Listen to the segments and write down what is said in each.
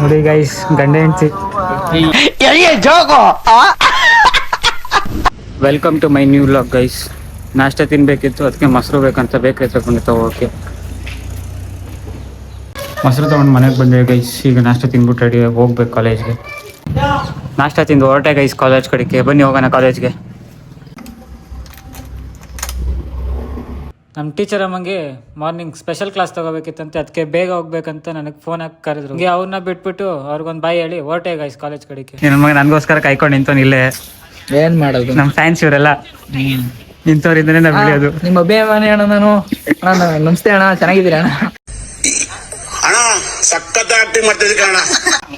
ನೋಡಿ ಗೈಸ್, ಗಂಡ ಹೆಂಡ್ತಿ. Welcome to my new vlog guys. ನಾಷ್ಟ ತಿನ್ಬೇಕಿತ್ತು, ಅದಕ್ಕೆ ಮೊಸರು ಬೇಕಂತ ಬೇಕ್ರಿ ತಗೊಂಡು ತಗೋಕೆ ಮೊಸರು ತೊಗೊಂಡು ಮನೆಗೆ ಬಂದೆ ಗೈಸ್. ಈಗ ನಾಷ್ಟ ತಿಂದ್ಬಿಟ್ಟು ರೆಡಿ ಹೋಗ್ಬೇಕು ಕಾಲೇಜ್ಗೆ. ನಾಷ್ಟ ತಿಂದು ಹೊರಟೆ ಗೈಸ್ ಕಾಲೇಜ್ ಕಡೆಗೆ. ಬನ್ನಿ ಹೋಗೋಣ ಕಾಲೇಜ್ಗೆ. ನಮ್ಮ ಟೀಚರ್ ಅಮ್ಮಂಗೆ ಮಾರ್ನಿಂಗ್ ಸ್ಪೆಷಲ್ ಕ್ಲಾಸ್ ತಗೋಬೇಕಿತ್ತಂತೆ, ಅದಕ್ಕೆ ಬೇಗ ಹೋಗ್ಬೇಕಂತ ನನಗೆ ಫೋನ್ ಹಾಕಿ ಕರೆದ್ರು. ಅವ್ರನ್ನ ಬಿಟ್ಬಿಟ್ಟು ಅವ್ರಿಗೊಂದು ಬಾಯ್ ಹೇಳಿ ಹೊರಟೆ ಗೈಸ್ ಕಾಲೇಜ್ ಕಡೆಗೆ. ನನ್ನ ಮಗ ನನಗೋಸ್ಕರ ಕಾಯ್ಕೊಂಡು ನಿಂತೋನ್ ಇಲ್ಲೇ. ಏನ್ ಮಾಡೋದು, ನಮ್ಮ ಫ್ಯಾನ್ಸ್ ಇವರೆಲ್ಲ ನಿಂತವ್ರಿಂದನೇ ನಾವು ಬೆಳೆಯೋದು. ನಿಮ್ಮ ಅಭಿಮಾನಿ ಅಣ್ಣ ನಾನು. ಅಣ್ಣ ನಮಸ್ತೆ ಅಣ್ಣ, ಚೆನ್ನಾಗಿದ್ದೀರಾ ಅಣ್ಣ?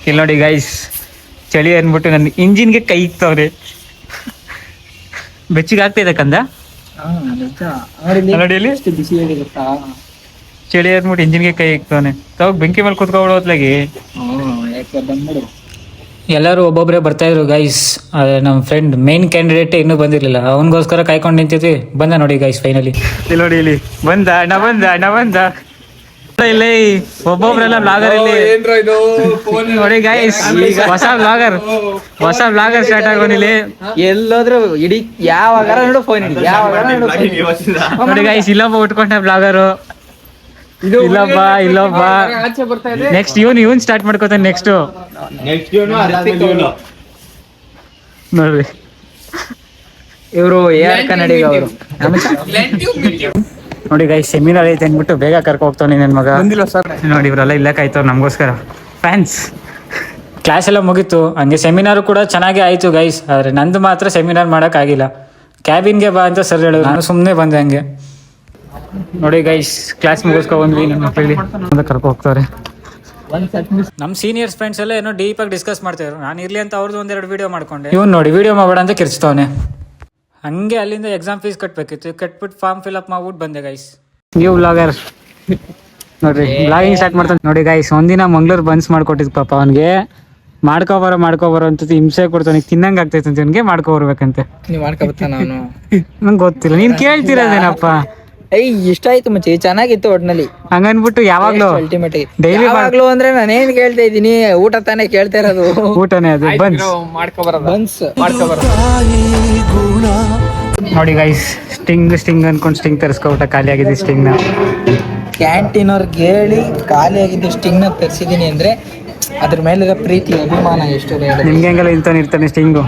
ಇಲ್ಲಿ ನೋಡಿ ಗೈಸ್, ಚಳಿ ಅಂದ್ಬಿಟ್ಟು ನನ್ನ ಇಂಜಿನ್ಗೆ ಕೈ ಇಕ್ತವ್ರೆ. ಬೆಚ್ಚಿಗೆ ಆಗ್ತಿದೆ ಕಂದ ನೋಡಿ, ಚಳಿ ಅಂದ್ಬಿಟ್ಟು ಇಂಜಿನ್ಗೆ ಕೈ ಇಕ್ತವನೆ. ತಗೋಗ್ ಬೆಂಕಿ ಮೇಲೆ ಕುತ್ಕೊಬಿಡೋತ್ಲಾಗಿ. ಎಲ್ಲರೂ ಒಬ್ಬೊಬ್ಬರೇ ಬರ್ತಾ ಇದ್ರು ಗೈಸ್. ನಮ್ಮ ಫ್ರೆಂಡ್ ಮೇನ್ ಕ್ಯಾಂಡಿಡೇಟ್ ಇನ್ನೂ ಬಂದಿರಲಿಲ್ಲ, ಅವನಿಗೋಸ್ಕರ ಕಾಯ್ಕೊಂಡು ನಿಂತಿದ್ವಿ. ಬಂದ ನೋಡಿ ಗೈಸ್ ಫೈನಲಿ. ಇಲ್ಲಿ ನೋಡಿ, ಇಲ್ಲಿ ಬಂದ ಅಣ್ಣ ಇಲ್ಲಿ ಒಬ್ಬೊಬ್ರೆಲ್ಲ ಬ್ಲಾಗರ್. ಇಲ್ಲಿ ನೋಡಿ ಗೈಸ್, ಹೊಸ ಬ್ಲಾಗರ್ ಸ್ಟಾರ್ಟ್ ಆಗೋನಿಲ್ಲಿ. ಎಲ್ಲೋದ್ರು ಇಡೀ ಯಾವಾಗ ನೋಡು ಫೋನ್ ಹಿಡಿ, ನೋಡಿ ಗೈಸ್, ಇಲ್ಲೊಬ್ಬ ಉಟ್ಕೊಂಡ ಬ್ಲಾಗರು, ಇಲ್ಲೊಬ್ಬ ನೆಕ್ಸ್ಟ್ ಇವನ್ ಸ್ಟಾರ್ಟ್ ಮಾಡ್ಕೋತಾನೆ. ನೆಕ್ಸ್ಟ್ ನೋಡ್ರಿ, ಇವರು ಕನ್ನಡಿಗ ಅವರು. ನೋಡಿ ಗೈಸ್, ಸೆಮಿನಾರ್ ಐತೆ ಅಂದ್ಬಿಟ್ಟು ಬೇಗ ಕರ್ಕೊ ಹೋಗ್ತಾನೆ ನನ್ನ ಮಗ. ನೋಡಿ ಇವರೆಲ್ಲ ಇಲ್ಲೇ ಕಾಯ್ತವ್ರು ನಮಗೋಸ್ಕರ, ಫ್ಯಾನ್ಸ್. ಕ್ಲಾಸ್ ಎಲ್ಲ ಮುಗೀತು, ಹಂಗೆ ಸೆಮಿನಾರು ಕೂಡ ಚೆನ್ನಾಗಿ ಆಯಿತು ಗೈಸ್. ಆದರೆ ನಂದು ಮಾತ್ರ ಸೆಮಿನಾರ್ ಮಾಡೋಕ್ಕಾಗಿಲ್ಲ. ಕ್ಯಾಬಿನ್ಗೆ ಬಾ ಅಂತ ಸರ್ ಹೇಳೋದು, ನಾನು ಸುಮ್ಮನೆ ಬಂದೆ ಹಂಗೆ. ನೋಡಿ ಗೈಸ್, ಕ್ಲಾಸ್ ಮುಗಿಸ್ಕೊ ಬಂದ್ವಿ. ನನ್ನ ಮಕ್ಕಳಿಗೆ ಕರ್ಕೊ ಹೋಗ್ತಾರೆ. ನಮ್ಮ ಸೀನಿಯರ್ಸ್ ಫ್ರೆಂಡ್ಸ್ ಎಲ್ಲ ಏನೋ ಡೀಪಾಗಿ ಡಿಸ್ಕಸ್ ಮಾಡ್ತಾಯಿದ್ರು. ನಾನು ಇರಲಿ ಅಂತ ಅವ್ರದ್ದು ಒಂದೆರಡು ವೀಡಿಯೋ ಮಾಡ್ಕೊಂಡೆ. ಇವನು ನೋಡಿ ವಿಡಿಯೋ ಮಾಡಬೇಡ ಅಂತ ಕಿರ್ಚ್ತವನೆ. ಹಂಗೆ ಅಲ್ಲಿಂದ ಎಕ್ಸಾಮ್ ಫೀಸ್ ಕಟ್ಟಬೇಕಿತ್ತು, ಕಟ್ಬಿಟ್ಟು ಫಾರ್ಮ್ ಫಿಲ್ಅಪ್ ಮಾಡ್ಬಿಟ್ಟು ಬಂದೆ ಗೈಸ್. ನ್ಯೂ ಬ್ಲಾಗರ್ ನೋಡ್ರಿ, ಬ್ಲಾಗಿಂಗ್ ಸ್ಟಾರ್ಟ್ ಮಾಡ್ತಾನೆ. ನೋಡಿ ಗೈಸ್, ಒಂದಿನ ಮಂಗ್ಳೂರ್ ಬನ್ಸ್ ಮಾಡ್ಕೊಟ್ಟಿದ್ ಪಾಪ ಅವನಿಗೆ. ಮಾಡ್ಕೊಬರೋ ಅಂತ ಹಿಂಸೆ ಕೊಡ್ತಾನೆ. ತಿನ್ನಂಗೆ ಆಗ್ತೈತೆ ಅಂತ ಇವನಿಗೆ, ಮಾಡ್ಕೊಬರ್ಬೇಕಂತೆ. ನೀವ್ ಮಾಡ್ಕೊಬರ್ತಾನ ಅವನು? ನಂಗೆ ಗೊತ್ತಿಲ್ಲ, ನೀನ್ ಕೇಳ್ತಿರೋದೇನಪ್ಪ. ಇಷ್ಟ ಆಯ್ತು ಮಚ್ಚಿ, ಚೆನ್ನಾಗಿತ್ತು ಒಟ್ನಲ್ಲಿ. ಹಂಗನ್ಬಿಟ್ಟು ಯಾವಾಗ್ಲೂ ಅಲ್ಟಿಮೇಟ್ ಡೈಲಿ ಯಾವಾಗ್ಲೂ ಅಂದ್ರೆ ನಾನೇನ್ ಕೇಳ್ತಾ ಇದ್ದೀನಿ, ಊಟ ತಾನೇ ಕೇಳ್ತಾ ಇರೋದು. ಊಟನೇ ಅದು, ಬನ್ಸ್. ನೋಡಿ ಗೈಸ್, ಸ್ಟಿಂಗ್ ಅನ್ಕೊಂಡು ಸ್ಟಿಂಗ್ ತರಿಸ್ಕೊಬಿಟ್ಟ. ಖಾಲಿ ಆಗಿದ್ದು ಸ್ಟಿಂಗ್ ನ ಕ್ಯಾಂಟೀನ್ ಅವ್ರಿಗೆ ಹೇಳಿ ಖಾಲಿ ಆಗಿದ್ದು ಸ್ಟಿಂಗ್ ನ ತರಿಸಿದೀನಿ ಅಂದ್ರೆ ಅದ್ರ ಮೇಲೆ ಪ್ರೀತಿ ಅಭಿಮಾನ ಎಷ್ಟು. ನಿಮ್ಗೆ ಹೆಂಗೆಲ್ಲ ಇರ್ತಾನೆ ಸ್ಟಿಂಗು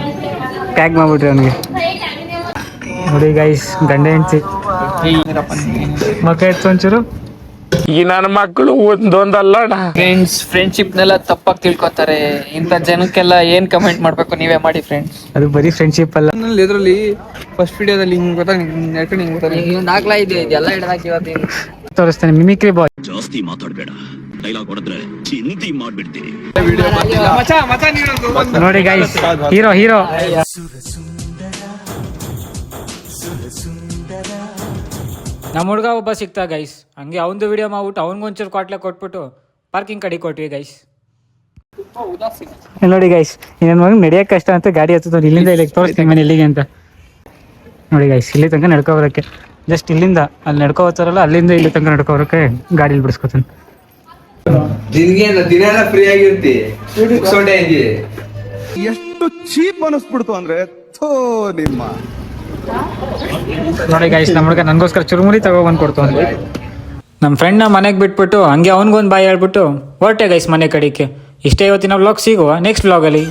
ಪ್ಯಾಕ್ ಮಾಡ್ಬಿಟ್ರಿ ಅವನಿಗೆ. ನೋಡಿ ಗೈಸ್, ಗಂಡ ಹೆಂಡ್ತಿ ಮಕ್ಕ ಎತ್ತು ಒಂಚೂರು. ಈ ನನ್ನ ಮಕ್ಕಳು ಒಂದೊಂದಲ್ಲ ಫ್ರೆಂಡ್ಶಿಪ್ನೆಲ್ಲ ತಪ್ಪಾಗಿ ತಿಳ್ಕೊತಾರೆ. ಇಂಥ ಜನಕ್ಕೆಲ್ಲ ಏನ್ ಕಮೆಂಟ್ ಮಾಡ್ಬೇಕು ನೀವೇ ಮಾಡಿ ಫ್ರೆಂಡ್ಸ್. ಅದು ಬರೀ ಫ್ರೆಂಡ್ಶಿಪ್ ಅಲ್ಲ. ಇದರಲ್ಲಿ ಫಸ್ಟ್ ವಿಡಿಯೋದಲ್ಲಿ ಹಿಂಗ್ ಗೊತ್ತಾ, ನಾಲ್ಕಲ ಇದೆ, ಇದೆಲ್ಲ ಹಿಡ್ದಾಕಿ ಇವತ್ತು ತೋರಿಸ್ತಾನೆ. ಮಿಮಿಕ್ರಿ ಬಾಯ್. ಜಾಸ್ತಿ ಮಾತಾಡ್ಬೇಡ, ಡೈಲಾಗ್ ಹೊಡೆದ್ರೆ ಚಿಂತಿ ಮಾಡ್ಬಿಡ್ತೀನಿ. ನೋಡಿ ಗೈಸ್, ಹೀರೋ ನಮ್ಮ ಹುಡುಗ ಒಬ್ಬ ಸಿಗ್ತಾ ಗೈಸ್. ಹಂಗೆ ಅವನದು ವಿಡಿಯೋ ಮಾಡ್ಬಿಟ್ಟು ಅವ್ನಿಗೊಂಚೂರು ಕ್ವಾಟ್ಲೆ ಕೊಟ್ಬಿಟ್ಟು ಪಾರ್ಕಿಂಗ್ ಕಡೆ ಕೊಟ್ವಿ ಗೈಸ್. ನೋಡಿ ಗೈಸ್, ನನ್ನ ಮಗ ನಡೆಯಕ್ಕೆ ಕಷ್ಟ ಅಂತ ಗಾಡಿ ಹತ್ತದ. ಇಲ್ಲಿಂದ ಇಲ್ಲಿಗೆ ತೋರಿಸ್ತೀನಿ ಮನೆ ಎಲ್ಲಿಗೆ ಅಂತ. ನೋಡಿ ಗೈಸ್, ಇಲ್ಲಿ ತನಕ ನಡ್ಕೊಬರಕ್ಕೆ, ಜಸ್ಟ್ ಇಲ್ಲಿಂದ ಅಲ್ಲಿ ನಡ್ಕೊ ಹೋಗ್ತಾರಲ್ಲ, ಅಲ್ಲಿಂದ ಇಲ್ಲಿ ತನಕ ನಡ್ಕೊಬರಕ್ಕೆ ಗಾಡಿಲಿ ಬಿಡಿಸ್ಕೊತಾನೆ. ಫ್ರೀ ಆಗಿರ್ತಿ. ಎಷ್ಟು ಚೀಪ್ ಅನಿಸ್ಬಿಡ್ತು ಅಂದ್ರೆ ನಿಮ್ಮ. ನೋಡಿ ಗೈಸ್, ನಮ್ಮ ಹುಡುಗ ನನಗೋಸ್ಕರ ಚುರುಮುರಿ ತಗೊಬಂದು ಕೊಡ್ತಾನೆ. ನಮ್ಮ ಫ್ರೆಂಡ್ನ ಮನೆಗೆ ಬಿಟ್ಬಿಟ್ಟು ಹಂಗೆ ಅವ್ನಿಗೊಂದು ಬಾಯ್ ಹೇಳ್ಬಿಟ್ಟು ಹೊರಟೆ ಗೈಸ್ ಮನೆ ಕಡೆಗೆ. ಇಷ್ಟೇ ಇವತ್ತಿನ ವ್ಲಾಗ್. ಸಿಗುವ ನೆಕ್ಸ್ಟ್ ವ್ಲಾಗಲ್ಲಿ.